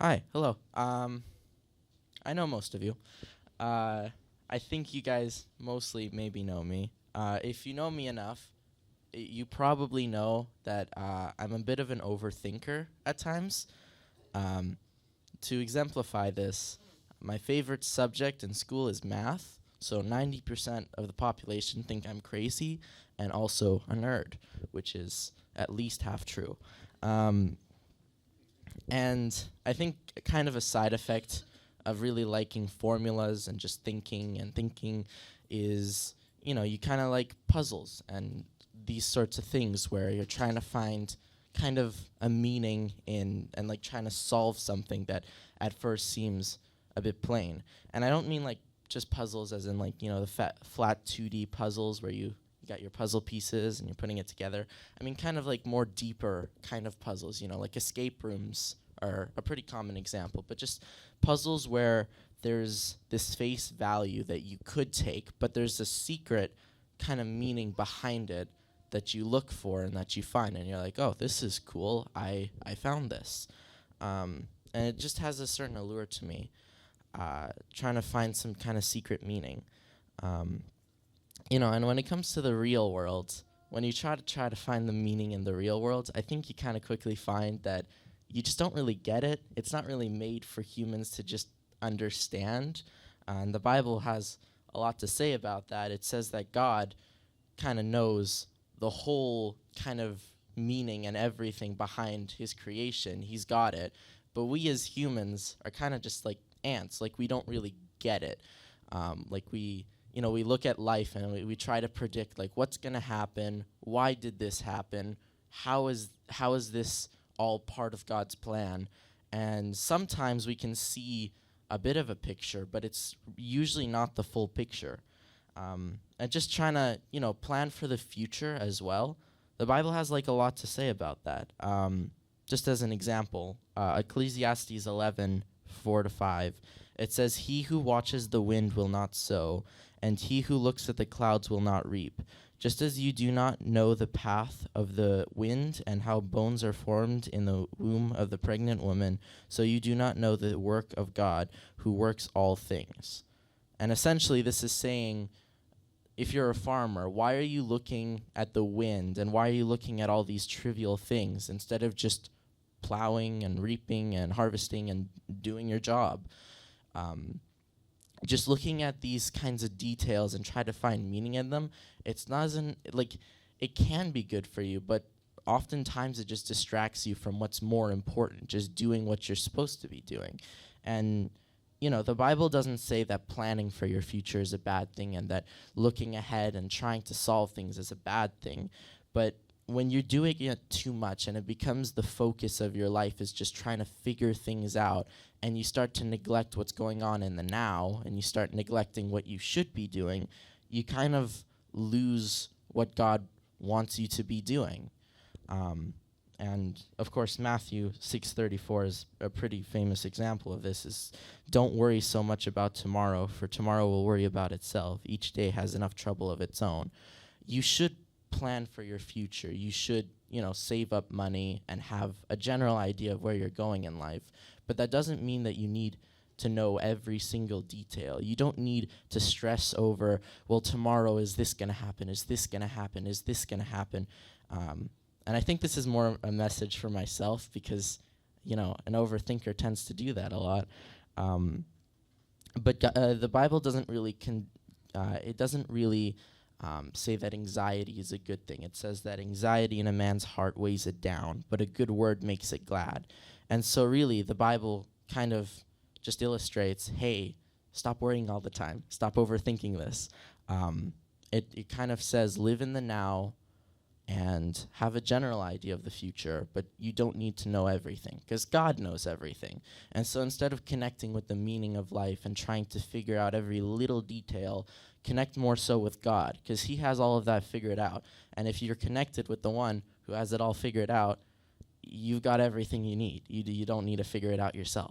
Hi, hello. I know most of you. Uh, I think you guys mostly maybe know me. If you know me enough, you probably know that I'm a bit of an overthinker at times. Um, to exemplify this, my favorite subject in school is math. So 90% of the population think I'm crazy and also a nerd, which is at least half true. Um, and I think kind of a side effect of really liking formulas and just thinking and thinking is, you kind of like puzzles and these sorts of things where you're trying to find kind of a meaning in and like trying to solve something that at first seems a bit plain. And I don't mean like just puzzles as in like, the flat 2D puzzles where you got your puzzle pieces and you're putting it together. I mean kind of like more deeper kind of puzzles, like escape rooms are a pretty common example, but just puzzles where there's this face value that you could take, but there's a secret kind of meaning behind it that you look for and that you find, and you're like, oh, this is cool. I found this, and it just has a certain allure to me. Trying to find some kind of secret meaning, and when it comes to the real world, when you try to find the meaning in the real world, I think you kind of quickly find that you just don't really get it. It's not really made for humans to just understand. And the Bible has a lot to say about that. It says that God kind of knows the whole kind of meaning and everything behind his creation. He's got it. But we as humans are kind of just like ants. Like we don't really get it. Like we look at life and we try to predict like what's going to happen. Why did this happen? How is this all part of God's plan? And sometimes we can see a bit of a picture, but it's usually not the full picture. And just trying to, plan for the future as well. The Bible has like a lot to say about that. Just as an example, Ecclesiastes 11:4-5, it says, "He who watches the wind will not sow, and he who looks at the clouds will not reap. Just as you do not know the path of the wind and how bones are formed in the womb of the pregnant woman, so you do not know the work of God who works all things." And essentially, this is saying, if you're a farmer, why are you looking at the wind and why are you looking at all these trivial things instead of just plowing and reaping and harvesting and doing your job? Just looking at these kinds of details and try to find meaning in them, it's not as like it can be good for you, but oftentimes it just distracts you from what's more important, just doing what you're supposed to be doing. And the Bible doesn't say that planning for your future is a bad thing and that looking ahead and trying to solve things is a bad thing. But when you're doing it too much and it becomes the focus of your life is just trying to figure things out, and you start to neglect what's going on in the now and you start neglecting what you should be doing, you kind of lose what God wants you to be doing. And of course, Matthew 6:34 is a pretty famous example of this. Is don't worry so much about tomorrow, for tomorrow will worry about itself. Each day has enough trouble of its own. You should plan for your future. You should, save up money and have a general idea of where you're going in life. But that doesn't mean that you need to know every single detail. You don't need to stress over, well, tomorrow is this going to happen? Is this going to happen? Is this going to happen? And I think this is more a message for myself because, an overthinker tends to do that a lot. But the Bible doesn't really say that anxiety is a good thing. It says that anxiety in a man's heart weighs it down, but a good word makes it glad. And so really the Bible kind of just illustrates, hey, stop worrying all the time. Stop overthinking this. It kind of says live in the now and have a general idea of the future, but you don't need to know everything because God knows everything. And so instead of connecting with the meaning of life and trying to figure out every little detail, connect more so with God because he has all of that figured out. And if you're connected with the one who has it all figured out, you've got everything you need. You don't need to figure it out yourself.